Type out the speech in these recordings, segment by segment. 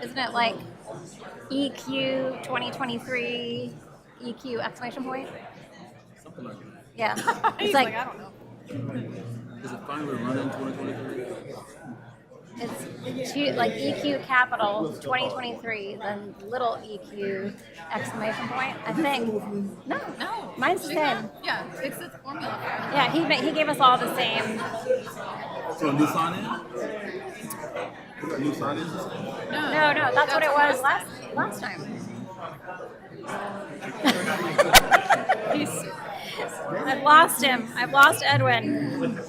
Isn't it like EQ 2023, EQ exclamation point? Something like that. Yeah. He's It's like, I don't know. Is it finally running in 2023? it's like EQ capital 2023, then little EQ exclamation point, I think. No, No. mine's the same. Yeah, it's the formula. Yeah, he gave us all the same. So a new sign in? You got new sign in? No, that's what it was last time. I've lost him. I've lost Edwin.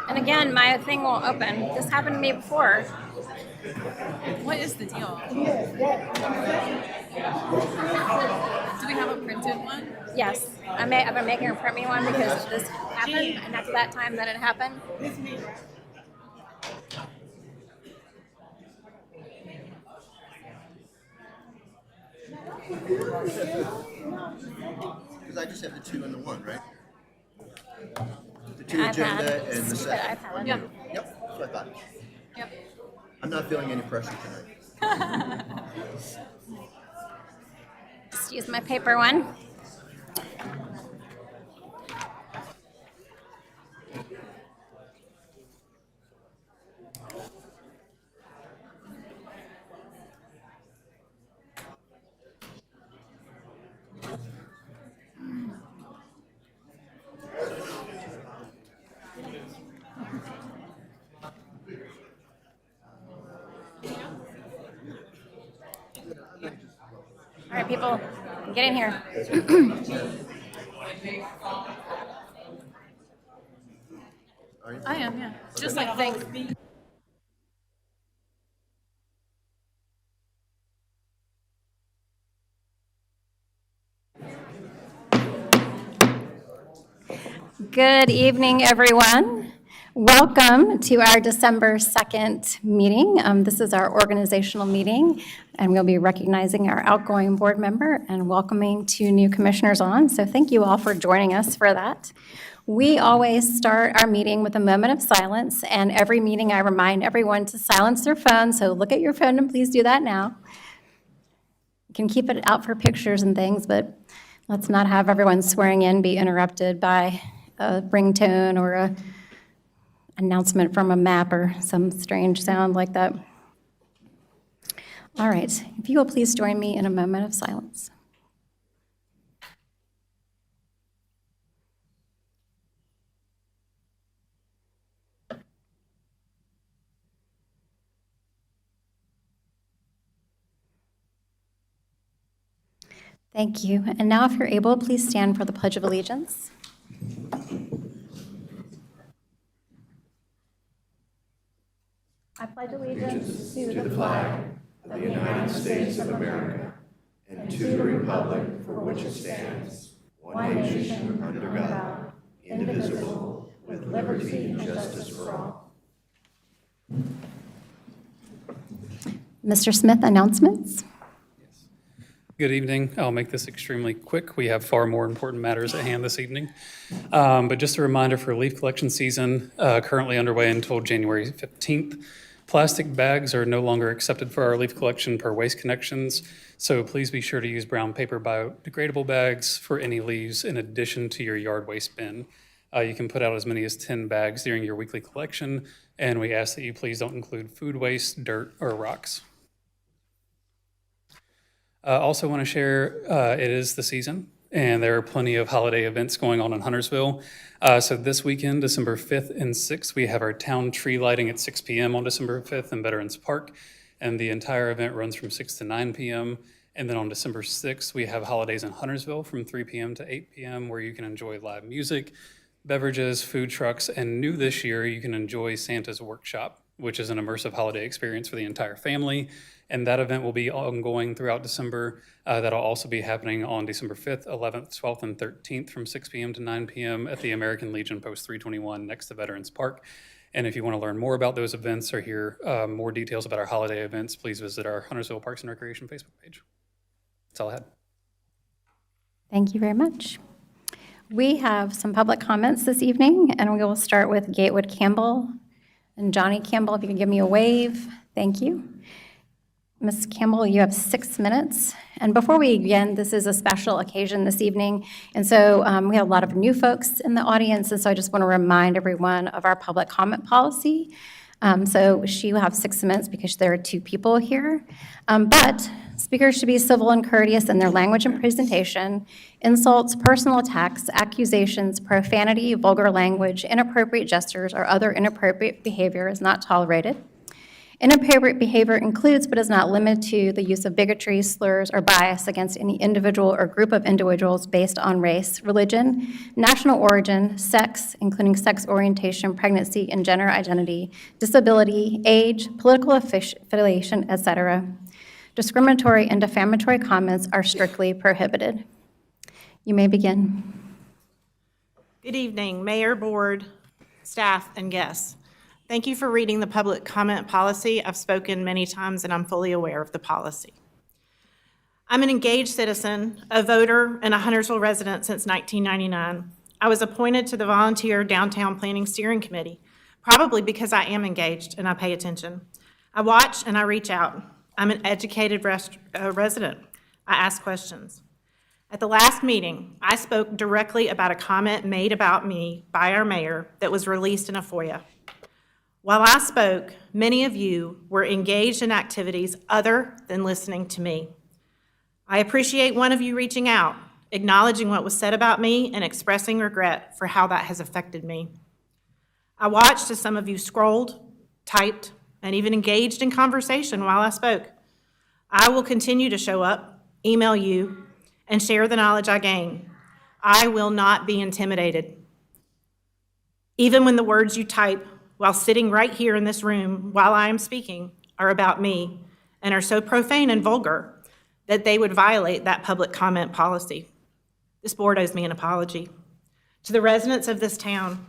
And again, my thing won't open. This happened to me before. What is the deal? Do we have a printed one? Yes, I've been making her print me one because this happened, and that's that time that it happened. Because I just have the two and the one, right? The two iPad. agenda and the Stupid second. iPad. Yeah. Yep, that's what I thought. Yep. I'm not feeling any pressure tonight. Just use my paper one. All right, people, get in here. I am, yeah. Just like think. Good evening, everyone. Welcome to our December 2nd meeting. This is our organizational meeting, and we'll be recognizing our outgoing board member and welcoming two new commissioners on. So thank you all for joining us for that. We always start our meeting with a moment of silence, and every meeting I remind everyone to silence their phone, so look at your phone and please do that now. You can keep it out for pictures and things, but let's not have everyone swearing in be interrupted by a ringtone or a announcement from a map or some strange sound like that. All right, if you will please join me in a moment of silence. Thank you. And now if you're able, please stand for the Pledge of Allegiance. I pledge allegiance to the flag of the United States of America and to the republic for which it stands, one nation under God, indivisible, with liberty and justice for all. Mr. Smith, announcements? Good evening. I'll make this extremely quick. We have far more important matters at hand this evening. But just a reminder for leaf collection season, currently underway until January 15th. Plastic bags are no longer accepted for our leaf collection per Waste Connections, so please be sure to use brown paper biodegradable bags for any leaves in addition to your yard waste bin. You can put out as many as 10 bags during your weekly collection, and we ask that you please don't include food waste, dirt, or rocks. Also want to share, it is the season, and there are plenty of holiday events going on in Huntersville. So this weekend, December 5th and 6th, we have our town tree lighting at 6 p.m. on December 5th in Veterans Park, and the entire event runs from 6 to 9 p.m. And then on December 6th, we have holidays in Huntersville from 3 p.m. to 8 p.m. where you can enjoy live music, beverages, food trucks, and new this year, you can enjoy Santa's Workshop, which is an immersive holiday experience for the entire family. And that event will be ongoing throughout December. That'll also be happening on December 5th, 11th, 12th, and 13th from 6 p.m. to 9 p.m. at the American Legion Post 321 next to Veterans Park. And if you want to learn more about those events or hear more details about our holiday events, please visit our Huntersville Parks and Recreation Facebook page. That's all I had. Thank you very much. We have some public comments this evening, and we will start with Gatewood Campbell. And Johnny Campbell, if you can give me a wave, thank you. Ms. Campbell, you have 6 minutes. And before we begin, this is a special occasion this evening, and so we have a lot of new folks in the audience, and so I just want to remind everyone of our public comment policy. So she will have 6 minutes because there are 2 people here. But speakers should be civil and courteous in their language and presentation. Insults, personal attacks, accusations, profanity, vulgar language, inappropriate gestures, or other inappropriate behavior is not tolerated. Inappropriate behavior includes but is not limited to the use of bigotry, slurs, or bias against any individual or group of individuals based on race, religion, national origin, sex, including sex orientation, pregnancy, and gender identity, disability, age, political affiliation, etc. Discriminatory and defamatory comments are strictly prohibited. You may begin. Good evening, Mayor, Board, staff, and guests. Thank you for reading the public comment policy. I've spoken many times and I'm fully aware of the policy. I'm an engaged citizen, a voter, and a Huntersville resident since 1999. I was appointed to the Volunteer Downtown Planning Steering Committee, probably because I am engaged and I pay attention. I watch and I reach out. I'm an educated resident. I ask questions. At the last meeting, I spoke directly about a comment made about me by our mayor that was released in a FOIA. While I spoke, many of you were engaged in activities other than listening to me. I appreciate one of you reaching out, acknowledging what was said about me, and expressing regret for how that has affected me. I watched as some of you scrolled, typed, and even engaged in conversation while I spoke. I will continue to show up, email you, and share the knowledge I gain. I will not be intimidated. Even when the words you type while sitting right here in this room while I am speaking are about me and are so profane and vulgar that they would violate that public comment policy. This board owes me an apology. To the residents of this town,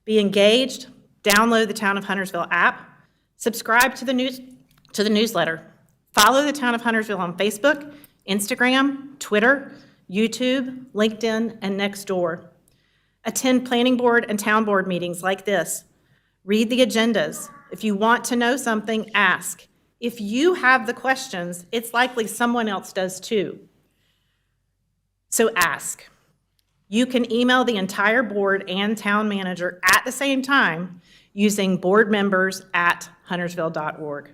be engaged, download the Town of Huntersville app, subscribe to the newsletter, follow the Town of Huntersville on Facebook, Instagram, Twitter, YouTube, LinkedIn, and Nextdoor. Attend planning board and town board meetings like this. Read the agendas. If you want to know something, ask. If you have the questions, it's likely someone else does too. So ask. You can email the entire board and town manager at the same time using boardmembers@huntersville.org.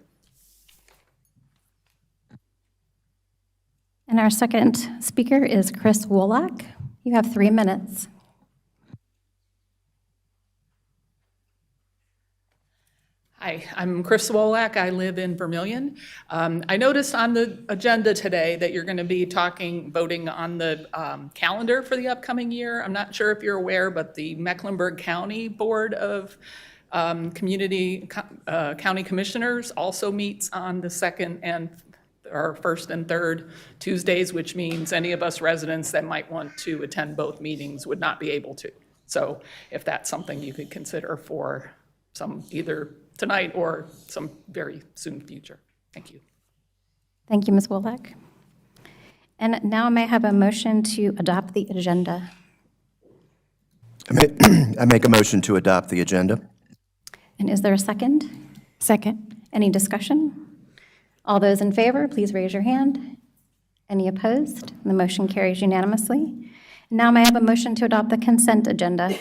And our second speaker is Chris Wolak. You have 3 minutes. Hi, I'm Chris Wolak. I live in Vermillion. I noticed on the agenda today that you're going to be voting on the calendar for the upcoming year. I'm not sure if you're aware, but the Mecklenburg County Board of County Commissioners also meets on the first and third Tuesdays, which means any of us residents that might want to attend both meetings would not be able to. So if that's something you could consider for some either tonight or some very soon future. Thank you. Thank you, Ms. Wolak. And now may I have a motion to adopt the agenda? I make a motion to adopt the agenda. And is there a second? Second. Any discussion? All those in favor, please raise your hand. Any opposed? The motion carries unanimously. Now may I have a motion to adopt the consent agenda?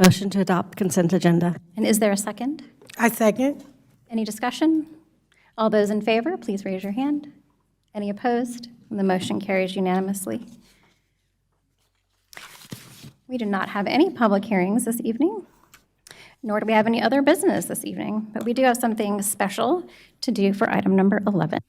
Motion to adopt consent agenda. And is there a second? I second. Any discussion? All those in favor, please raise your hand. Any opposed? The motion carries unanimously. We do not have any public hearings this evening, nor do we have any other business this evening, but we do have something special to do for item number 11.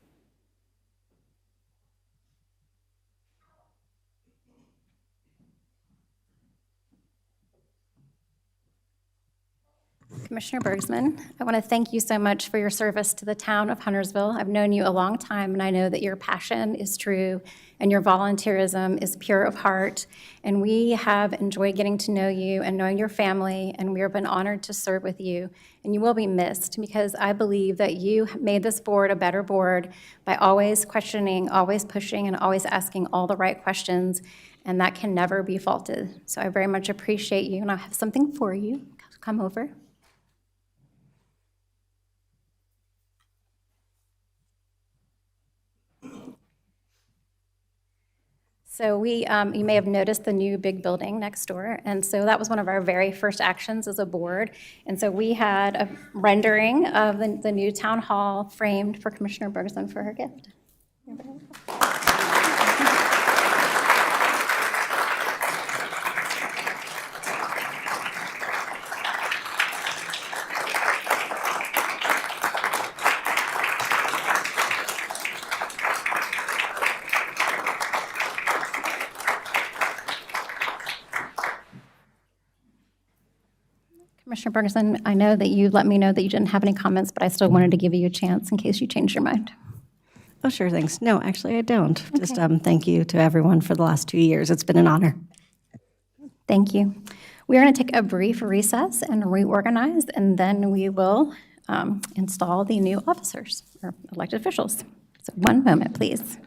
Commissioner Bergsman, I want to thank you so much for your service to the town of Huntersville. I've known you a long time, and I know that your passion is true and your volunteerism is pure of heart. And we have enjoyed getting to know you and knowing your family, and we have been honored to serve with you. And you will be missed, because I believe that you made this board a better board by always questioning, always pushing, and always asking all the right questions, and that can never be faulted. So I very much appreciate you, and I have something for you. Come over. So you may have noticed the new big building next door, and so that was one of our very first actions as a board. And so we had a rendering of the new town hall framed for Commissioner Bergson for her gift. Commissioner Bergson, I know that you let me know that you didn't have any comments, but I still wanted to give you a chance in case you changed your mind. Oh, sure, thanks. No, actually, I don't. Just thank you to everyone for the last 2 years. It's been an honor. Thank you. We are going to take a brief recess and reorganize, and then we will install the new officers or elected officials. So one moment, please.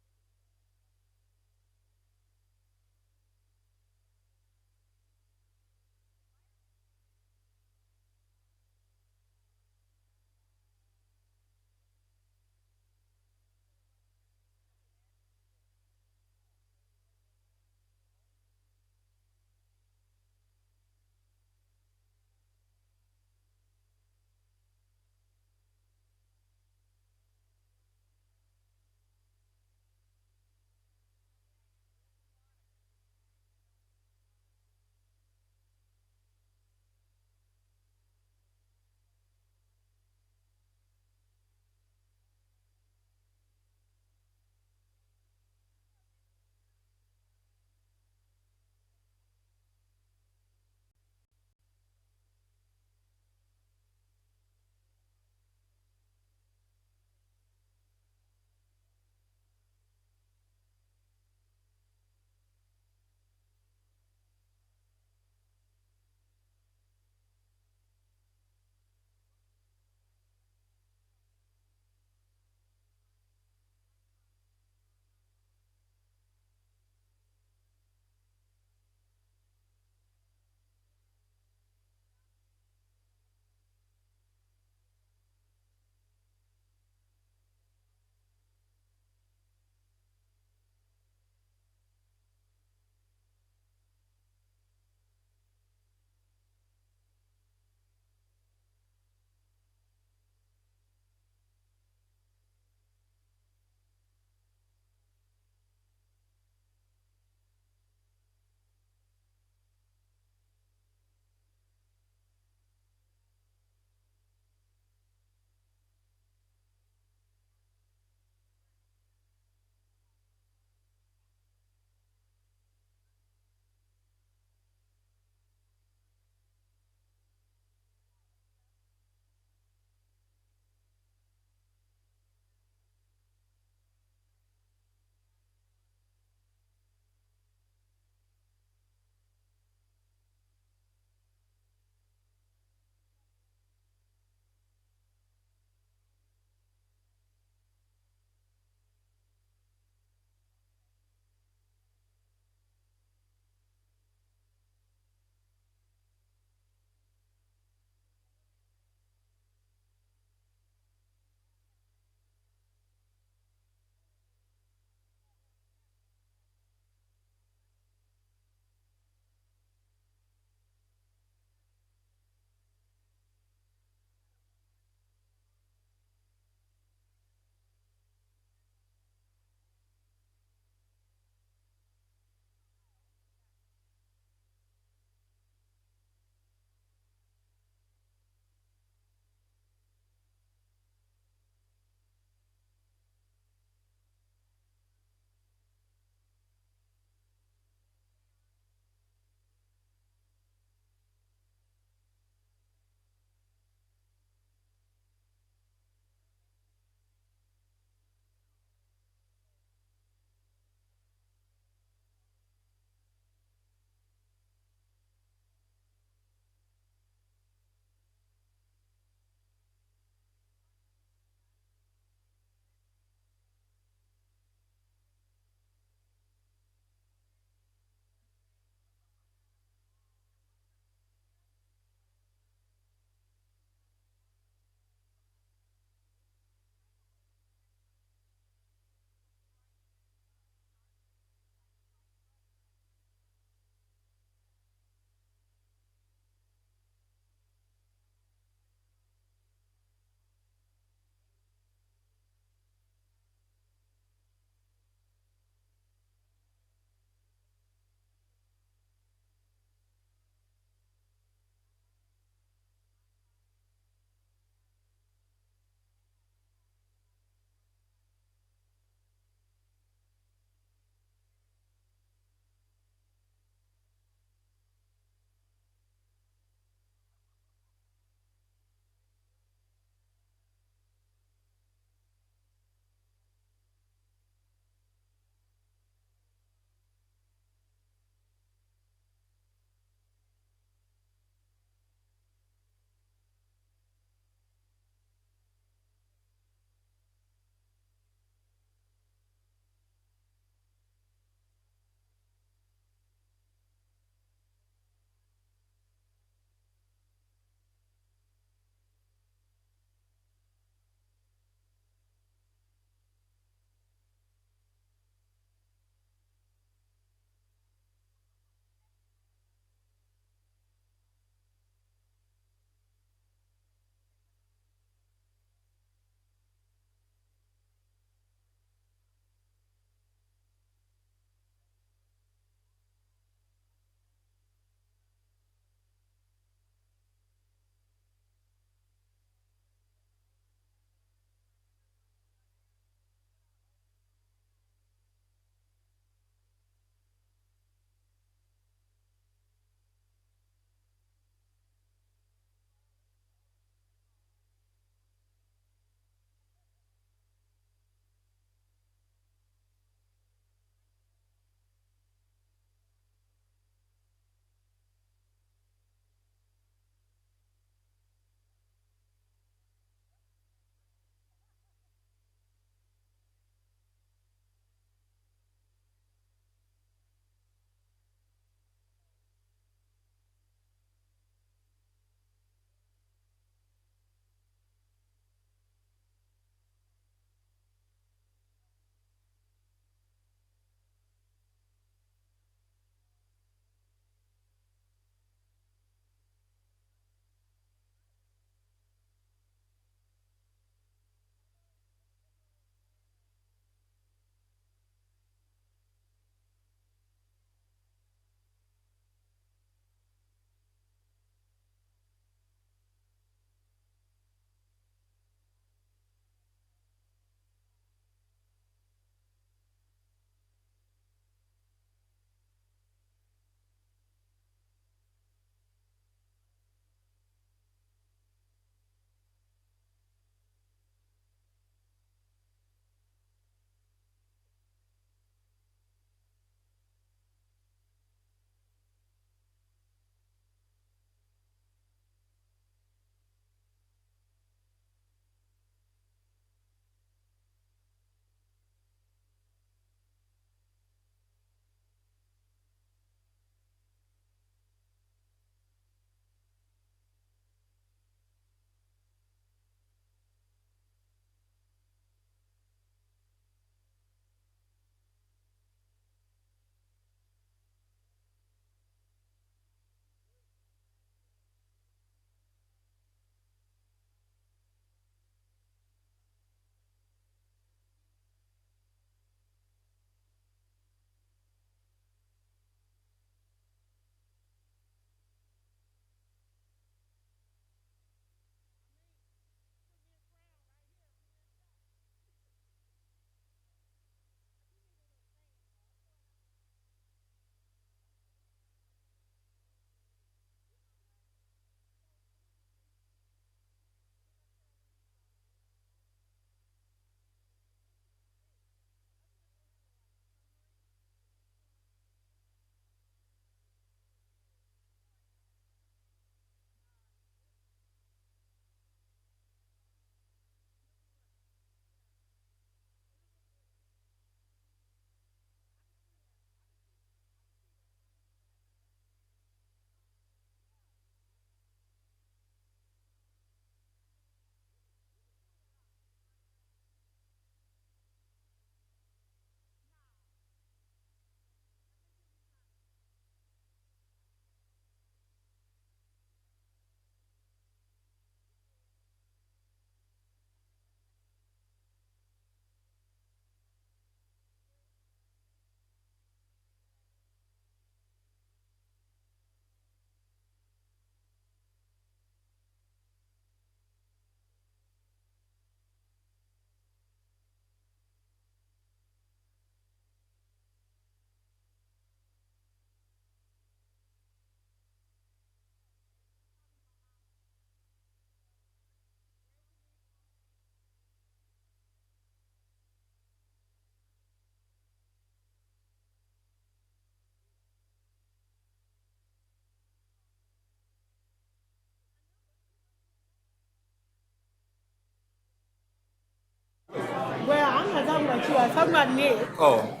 about you. I was talking about Nick. Oh.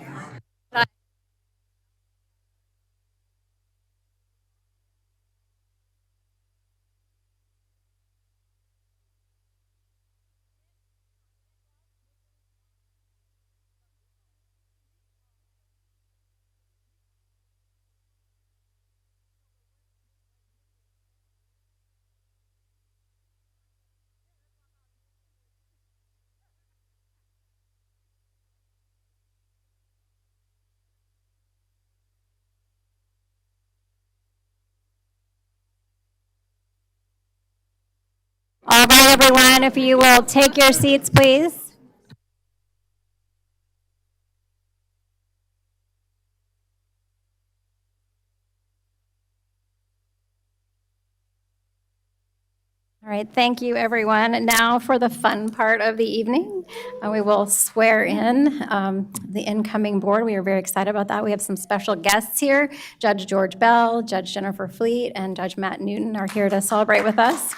All right, everyone, if you will take your seats, please. All right, thank you, everyone. Now for the fun part of the evening, we will swear in the incoming board. We are very excited about that. We have some special guests here. Judge George Bell, Judge Jennifer Fleet, and Judge Matt Newton are here to celebrate with us.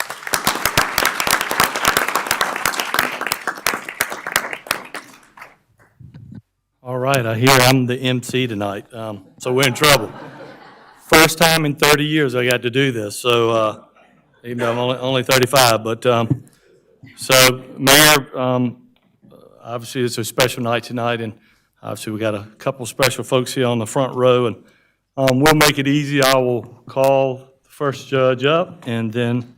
All right, I hear I'm the MC tonight, so we're in trouble. First time in 30 years I got to do this, so even though I'm only 35, but so Mayor, obviously it's a special night tonight, and obviously we got a couple special folks here on the front row, and we'll make it easy. I will call the first judge up, and then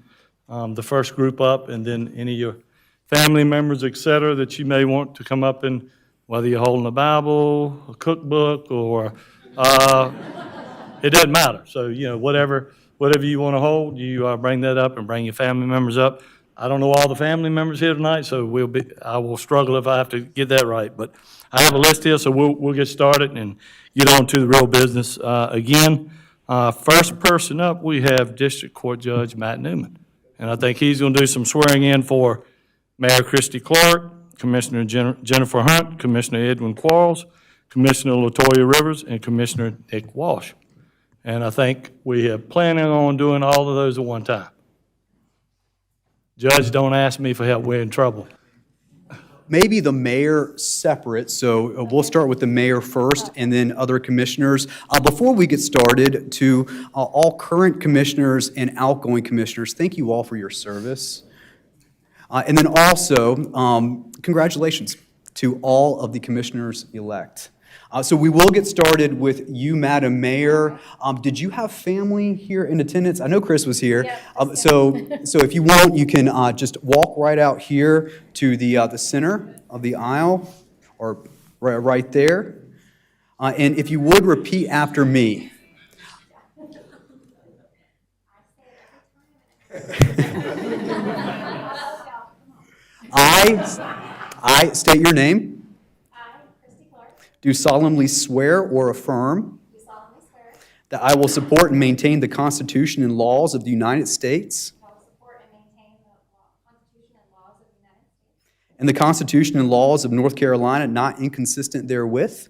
the first group up, and then any of your family members, et cetera, that you may want to come up, and whether you're holding a Bible, a cookbook, or it doesn't matter. So, you know, whatever you want to hold, you bring that up and bring your family members up. I don't know all the family members here tonight, so I will struggle if I have to get that right. But I have a list here, so we'll get started and get on to the real business. Again, first person up, we have District Court Judge Matt Newman. And I think he's going to do some swearing in for Mayor Christy Clark, Commissioner Jennifer Hunt, Commissioner Edwin Quarles, Commissioner LaToya Rivers, and Commissioner Nick Walsh. And I think we have planning on doing all of those at one time. Judge, don't ask me for help, we're in trouble. Maybe the mayor separate, so we'll start with the mayor first and then other commissioners. Before we get started, to all current commissioners and outgoing commissioners, thank you all for your service. And then also, congratulations to all of the commissioners-elect. So we will get started with you, Madam Mayor. Did you have family here in attendance? I know Chris was here. Yeah, so if you want, you can just walk right out here to the center of the aisle, or right there. And if you would repeat after me. I state your name. Do solemnly swear or affirm that I will support and maintain the Constitution and laws of the United States and the Constitution and laws of North Carolina, not inconsistent therewith,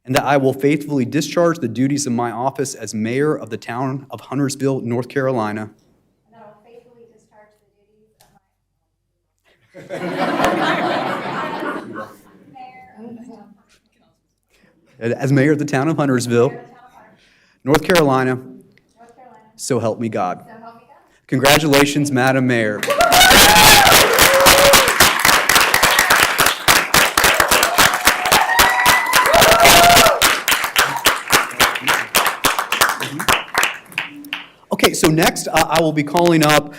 and that I will faithfully discharge the duties of my office as mayor of the town of Huntersville, North Carolina. As mayor of the town of Huntersville, North Carolina, so help me God. Congratulations, Madam Mayor. Okay, so next I will be calling up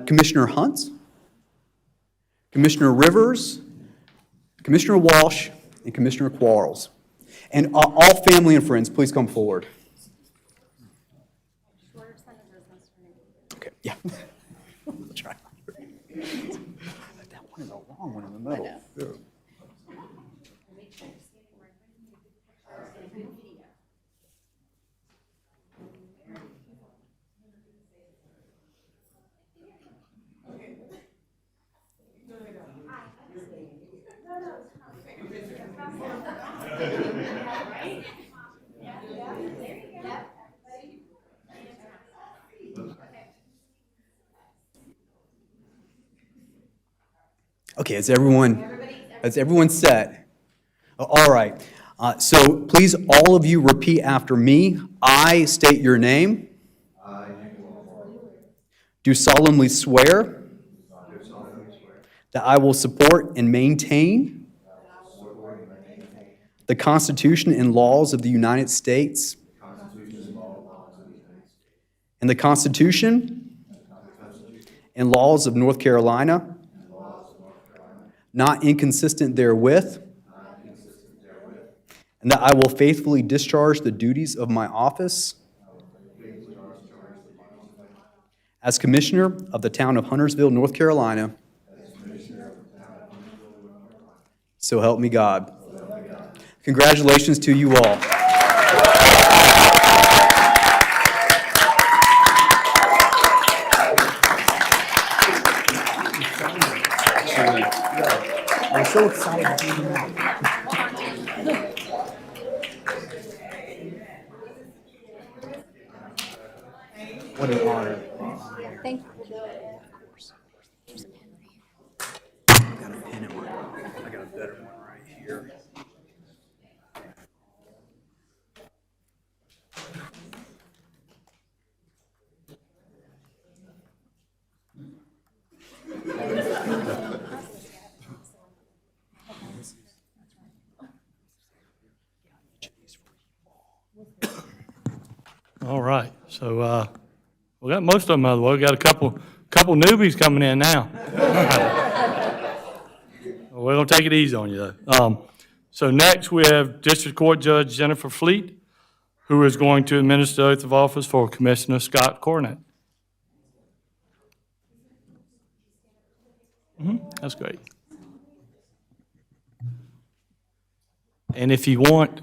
Commissioner Hunt, Commissioner Rivers, Commissioner Walsh, and Commissioner Quarles. And all family and friends, please come forward. Okay, yeah. Let's try. That one is a long one in the middle. Yeah. Okay, is everyone set? All right. So please, all of you repeat after me. I state your name. Do solemnly swear that I will support and maintain the Constitution and laws of the United States and the Constitution and laws of North Carolina, not inconsistent therewith, and that I will faithfully discharge the duties of my office as Commissioner of the Town of Huntersville, North Carolina. So help me God. Congratulations to you all. I'm so excited to be here. What an honor. Thank you. I got a pen in my, I got a better one right here. All right, so we got most of them out of the way. We got a couple newbies coming in now. We're going to take it easy on you, though. So next, we have District Court Judge Jennifer Fleet, who is going to administer the oath of office for Commissioner Scott Cornett. That's great. And if you want,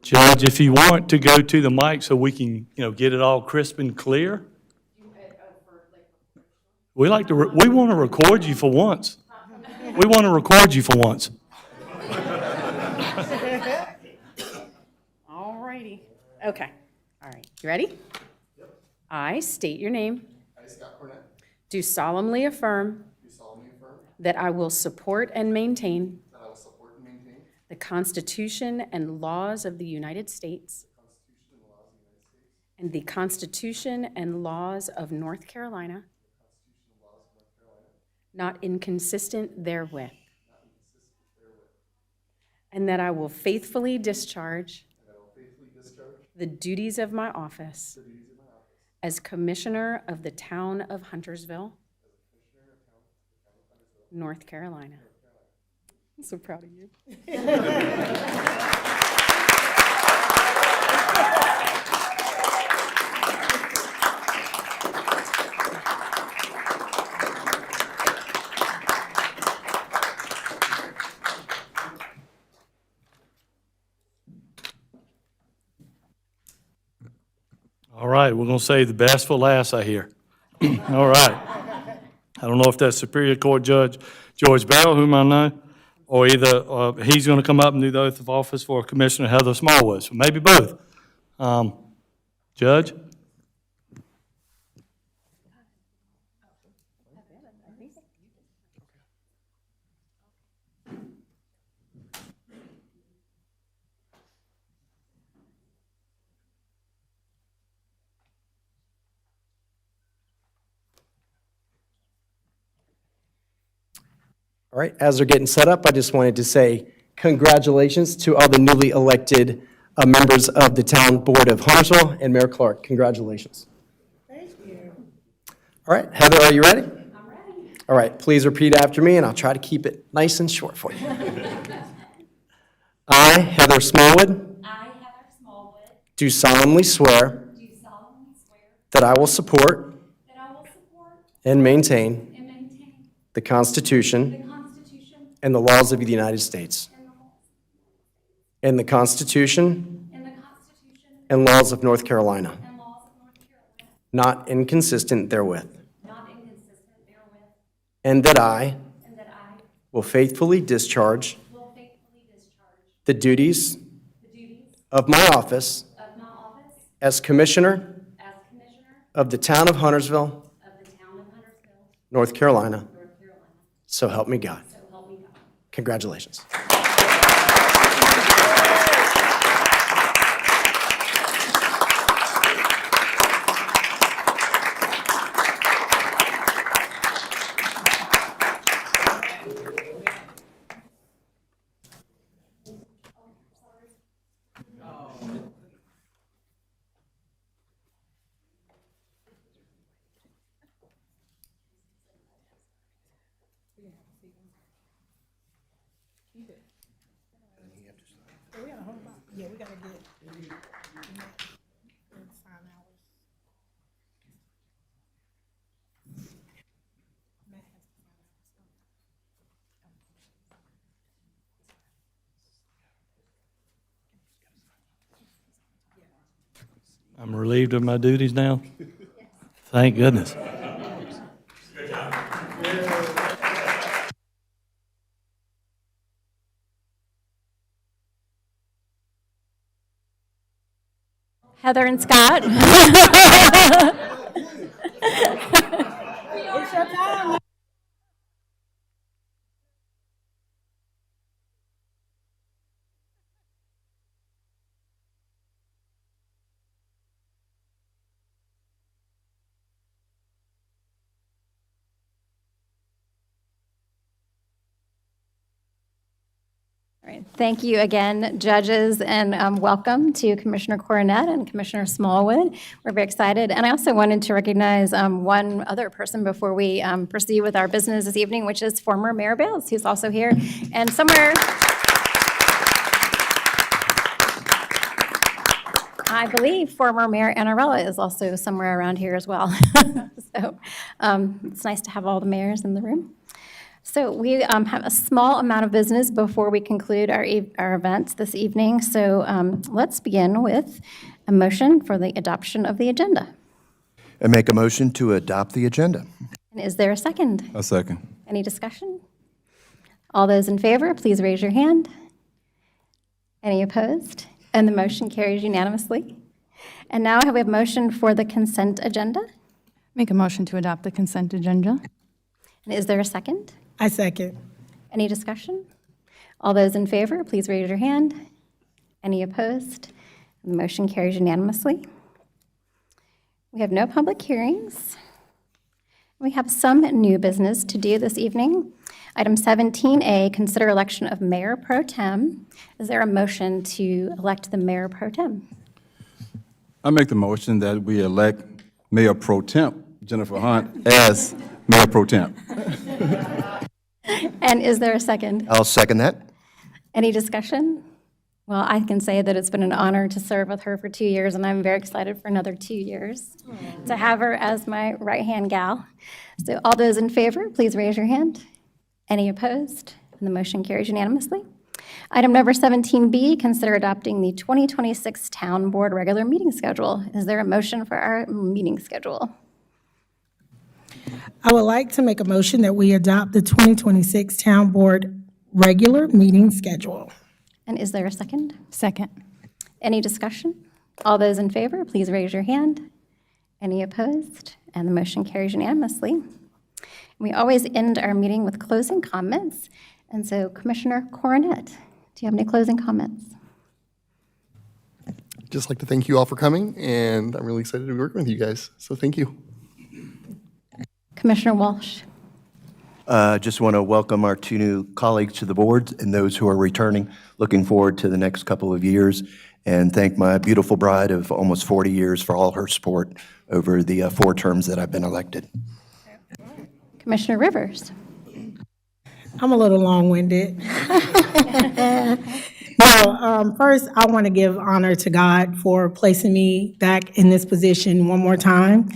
Judge, if you want to go to the mic so we can, get it all crisp and clear. We want to record you for once. We want to record you for once. All righty. Okay. All right. You ready? Yep. I state your name. I, Scott Cornett, Do solemnly affirm that I will support and maintain the Constitution and laws of the United States and the Constitution and laws of North Carolina, not inconsistent therewith, and that I will faithfully discharge the duties of my office as Commissioner of the Town of Huntersville, North Carolina. I'm so proud of you. All right, we're going to save the best for last, I hear. All right. I don't know if that's Superior Court Judge George Barrow, whom I know, or either he's going to come up and do the oath of office for Commissioner Heather Smallwood, so maybe both. Judge? All right, as they're getting set up, I just wanted to say congratulations to all the newly elected members of the Town Board of Huntersville and Mayor Clark. Congratulations. Thank you. All right, Heather, are you ready? I'm ready. All right, please repeat after me, and I'll try to keep it nice and short for you. I, Heather Smallwood, do solemnly swear that I will support and maintain the Constitution and the laws of the United States and the Constitution and laws of North Carolina, not inconsistent therewith, and that I will faithfully discharge the duties of my office as Commissioner of the Town of Huntersville, North Carolina. So help me God. Congratulations. I'm relieved of my duties now. Thank goodness. Heather and Scott. All right, thank you again, judges, and welcome to Commissioner Coronet and Commissioner Smallwood. We're very excited. And I also wanted to recognize one other person before we proceed with our business this evening, which is former Mayor Bales, who's also here. And somewhere, I believe former Mayor Annarella is also somewhere around here as well. So it's nice to have all the mayors in the room. So we have a small amount of business before we conclude our events this evening. So let's begin with a motion for the adoption of the agenda. I make a motion to adopt the agenda. And is there a second? A second. Any discussion? All those in favor, please raise your hand. Any opposed? And the motion carries unanimously. And now we have a motion for the consent agenda. Make a motion to adopt the consent agenda. And is there a second? I second. Any discussion? All those in favor, please raise your hand. Any opposed? The motion carries unanimously. We have no public hearings. We have some new business to do this evening. Item 17A, consider election of Mayor Pro Tem. Is there a motion to elect the Mayor Pro Tem? I make the motion that we elect Mayor Pro Temp Jennifer Hunt as Mayor Pro Temp. And is there a second? I'll second that. Any discussion? Well, I can say that it's been an honor to serve with her for 2 years, and I'm very excited for another 2 years to have her as my right-hand gal. So all those in favor, please raise your hand. Any opposed? And the motion carries unanimously. Item number 17B, consider adopting the 2026 Town Board regular meeting schedule. Is there a motion for our meeting schedule? I would like to make a motion that we adopt the 2026 Town Board regular meeting schedule. And is there a second? Second. Any discussion? All those in favor, please raise your hand. Any opposed? And the motion carries unanimously. We always end our meeting with closing comments. And so Commissioner Coronet, do you have any closing comments? Just like to thank you all for coming, and I'm really excited to be working with you guys, so thank you. Commissioner Walsh. Just want to welcome our two new colleagues to the board and those who are returning. Looking forward to the next couple of years, and thank my beautiful bride of almost 40 years for all her support over the 4 terms that I've been elected. Commissioner Rivers. I'm a little long-winded. No, first, I want to give honor to God for placing me back in this position one more time.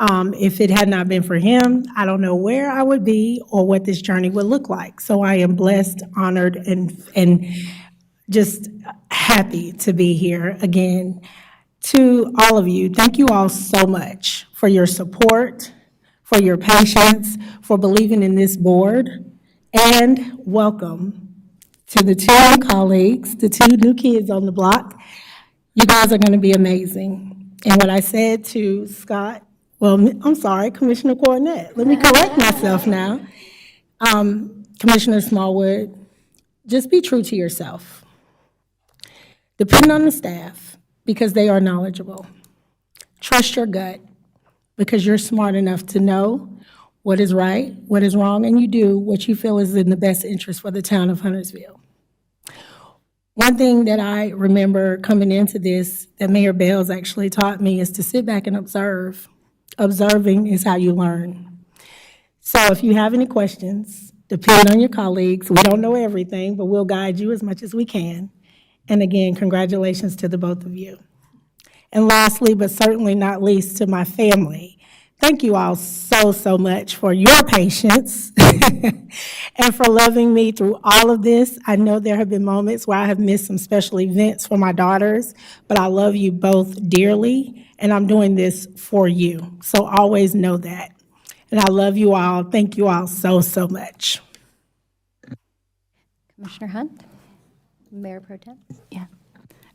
If it had not been for him, I don't know where I would be or what this journey would look like. So I am blessed, honored, and just happy to be here again. To all of you, thank you all so much for your support, for your patience, for believing in this board, and welcome to the 2 new colleagues, the 2 new kids on the block. You guys are going to be amazing. And what I said to Scott, well, I'm sorry, Commissioner Coronet, let me correct myself now. Commissioner Smallwood, just be true to yourself. Depend on the staff because they are knowledgeable. Trust your gut because you're smart enough to know what is right, what is wrong, and you do what you feel is in the best interest for the town of Huntersville. One thing that I remember coming into this that Mayor Bales actually taught me is to sit back and observe. Observing is how you learn. So if you have any questions, depend on your colleagues. We don't know everything, but we'll guide you as much as we can. And again, congratulations to the both of you. And lastly, but certainly not least, to my family. Thank you all so much for your patience and for loving me through all of this. I know there have been moments where I have missed some special events for my daughters, but I love you both dearly, and I'm doing this for you. So always know that. And I love you all. Thank you all so much. Commissioner Hunt, Mayor Pro Tem. Yeah.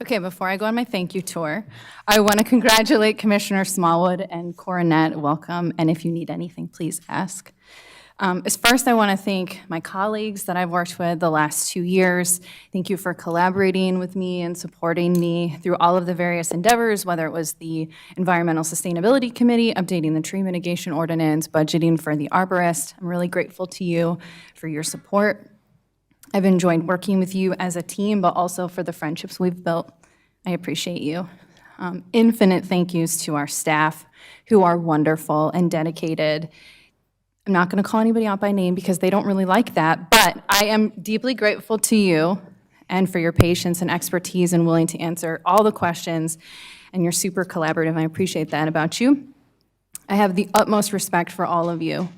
Okay, before I go on my thank you tour, I want to congratulate Commissioner Smallwood and Coronet. Welcome, and if you need anything, please ask. As first, I want to thank my colleagues that I've worked with the last 2 years. Thank you for collaborating with me and supporting me through all of the various endeavors, whether it was the Environmental Sustainability Committee, updating the tree mitigation ordinance, budgeting for the arborist. I'm really grateful to you for your support. I've enjoyed working with you as a team, but also for the friendships we've built. I appreciate you. Infinite thank yous to our staff, who are wonderful and dedicated. I'm not going to call anybody out by name because they don't really like that, but I am deeply grateful to you and for your patience and expertise and willing to answer all the questions, and you're super collaborative. I appreciate that about you. I have the utmost respect for all of you.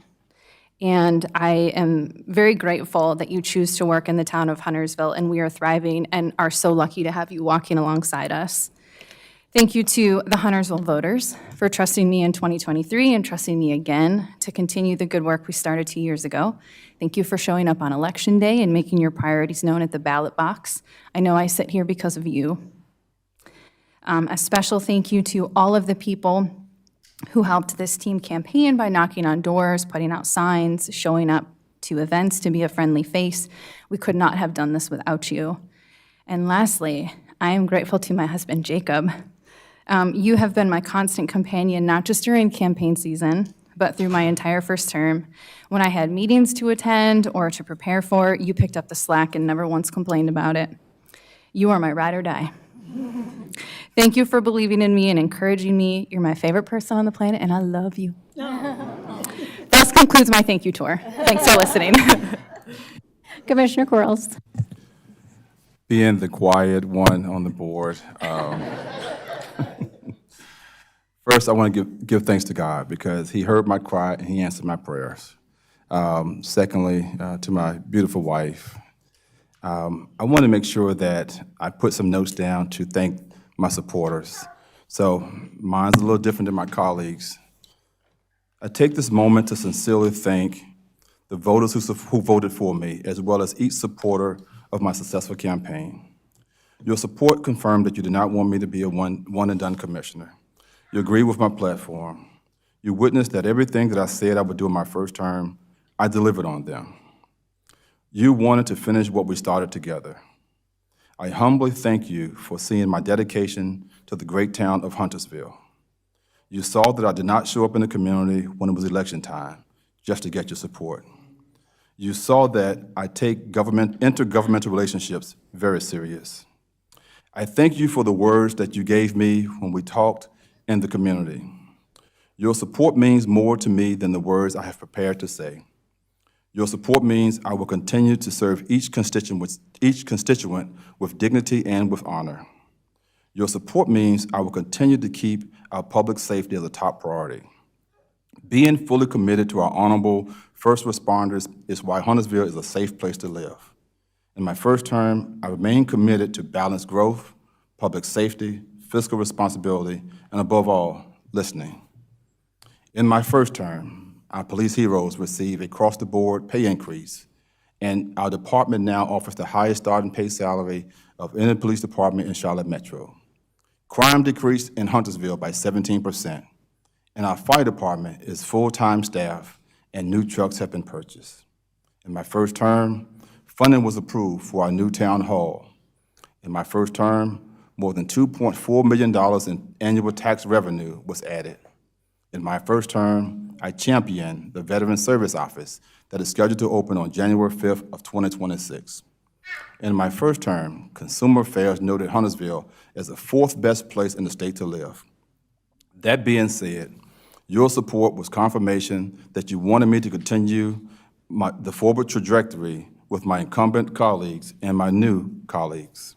And I am very grateful that you choose to work in the town of Huntersville, and we are thriving and are so lucky to have you walking alongside us. Thank you to the Huntersville voters for trusting me in 2023 and trusting me again to continue the good work we started 2 years ago. Thank you for showing up on Election Day and making your priorities known at the ballot box. I know I sit here because of you. A special thank you to all of the people who helped this team campaign by knocking on doors, putting out signs, showing up to events to be a friendly face. We could not have done this without you. And lastly, I am grateful to my husband, Jacob. You have been my constant companion, not just during campaign season, but through my entire first term. When I had meetings to attend or to prepare for, you picked up the slack and never once complained about it. You are my ride or die. Thank you for believing in me and encouraging me. You're my favorite person on the planet, and I love you. This concludes my thank you tour. Thanks for listening. Commissioner Quarles. Being the quiet one on the board, first I want to give thanks to God because He heard my cry and He answered my prayers. Secondly, to my beautiful wife, I want to make sure that I put some notes down to thank my supporters. So mine's a little different than my colleagues. I take this moment to sincerely thank the voters who voted for me, as well as each supporter of my successful campaign. Your support confirmed that you did not want me to be a one-and-done commissioner. You agree with my platform. You witnessed that everything that I said I would do in my first term, I delivered on them. You wanted to finish what we started together. I humbly thank you for seeing my dedication to the great town of Huntersville. You saw that I did not show up in the community when it was election time just to get your support. You saw that I take intergovernmental relationships very serious. I thank you for the words that you gave me when we talked in the community. Your support means more to me than the words I have prepared to say. Your support means I will continue to serve each constituent with dignity and with honor. Your support means I will continue to keep our public safety as a top priority. Being fully committed to our honorable first responders is why Huntersville is a safe place to live. In my first term, I remain committed to balanced growth, public safety, fiscal responsibility, and above all, listening. In my first term, our police heroes receive across-the-board pay increase, and our department now offers the highest starting pay salary of any police department in Charlotte Metro. Crime decreased in Huntersville by 17%, and our fire department is full-time staff, and new trucks have been purchased. In my first term, funding was approved for our new town hall. In my first term, more than $2.4 million in annual tax revenue was added. In my first term, I championed the Veteran Service Office that is scheduled to open on January 5th of 2026. In my first term, Consumer Affairs noted Huntersville as the fourth best place in the state to live. That being said, your support was confirmation that you wanted me to continue the forward trajectory with my incumbent colleagues and my new colleagues.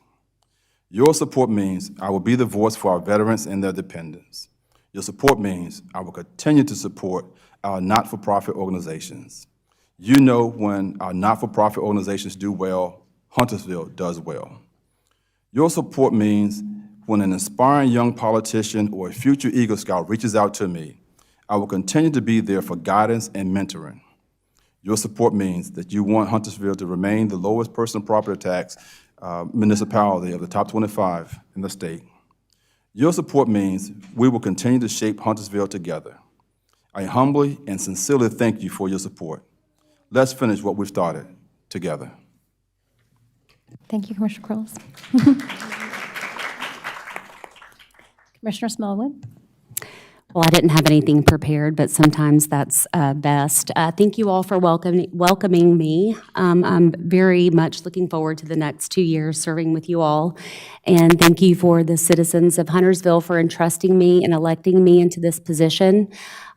Your support means I will be the voice for our veterans and their dependents. Your support means I will continue to support our not-for-profit organizations. You know, when our not-for-profit organizations do well, Huntersville does well. Your support means when an inspiring young politician or a future Eagle Scout reaches out to me, I will continue to be there for guidance and mentoring. Your support means that you want Huntersville to remain the lowest personal property tax municipality of the top 25 in the state. Your support means we will continue to shape Huntersville together. I humbly and sincerely thank you for your support. Let's finish what we've started together. Thank you, Commissioner Quarles. Commissioner Smallwood. Well, I didn't have anything prepared, but sometimes that's best. Thank you all for welcoming me. I'm very much looking forward to the next 2 years serving with you all. And thank you for the citizens of Huntersville for entrusting me and electing me into this position.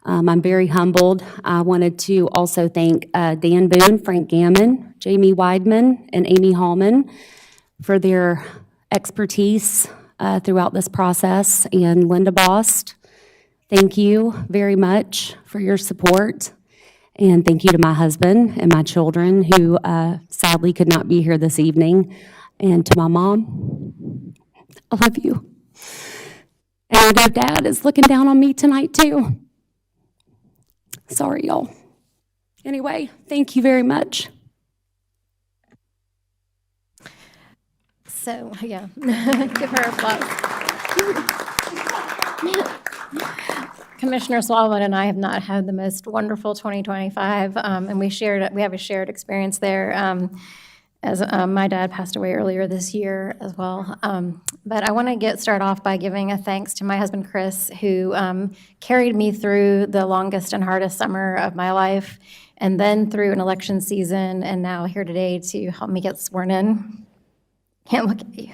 I'm very humbled. I wanted to also thank Dan Boone, Frank Gammon, Jamie Weidman, and Amy Hallman for their expertise throughout this process, and Linda Bost. Thank you very much for your support, and thank you to my husband and my children who sadly could not be here this evening, and to my mom. I love you. And I know Dad is looking down on me tonight too. Sorry, y'all. Anyway, thank you very much. So, yeah, give her applause. Commissioner Smallwood and I have not had the most wonderful 2025, and we have a shared experience there, as my dad passed away earlier this year as well. But I want to start off by giving a thanks to my husband, Chris, who carried me through the longest and hardest summer of my life, and then through an election season, and now here today to help me get sworn in. Can't look at you.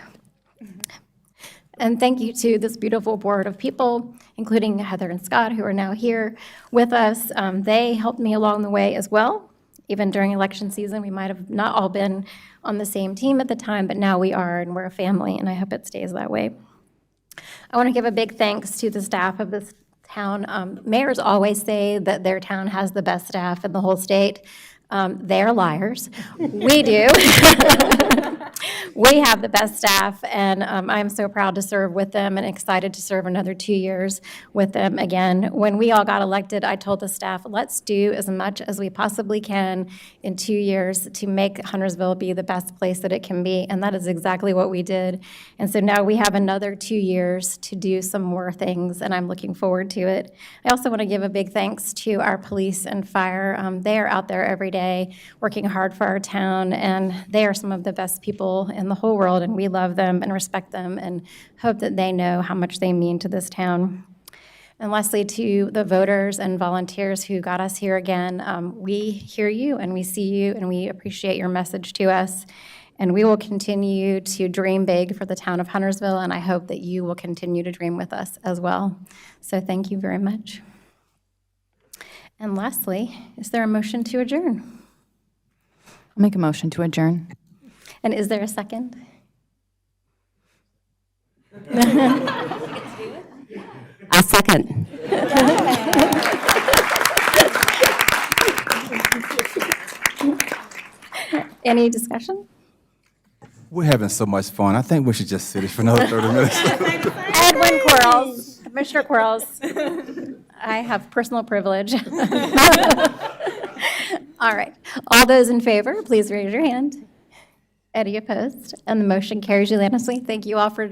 And thank you to this beautiful board of people, including Heather and Scott, who are now here with us. They helped me along the way as well. Even during election season, we might have not all been on the same team at the time, but now we are, and we're a family, and I hope it stays that way. I want to give a big thanks to the staff of this town. Mayors always say that their town has the best staff in the whole state. They're liars. We do. We have the best staff, and I'm so proud to serve with them and excited to serve another 2 years with them again. When we all got elected, I told the staff, let's do as much as we possibly can in 2 years to make Huntersville be the best place that it can be, and that is exactly what we did. And so now we have another 2 years to do some more things, and I'm looking forward to it. I also want to give a big thanks to our police and fire. They are out there every day working hard for our town, and they are some of the best people in the whole world, and we love them and respect them and hope that they know how much they mean to this town. And lastly, to the voters and volunteers who got us here again, we hear you and we see you and we appreciate your message to us. And we will continue to dream big for the town of Huntersville, and I hope that you will continue to dream with us as well. So thank you very much. And lastly, is there a motion to adjourn? I'll make a motion to adjourn. And is there a second? I second. Any discussion? We're having so much fun. I think we should just sit here for another 30 minutes. Edwin Quarles, Commissioner Quarles. I have personal privilege. All right. All those in favor, please raise your hand. Any opposed? And the motion carries unanimously. Thank you all for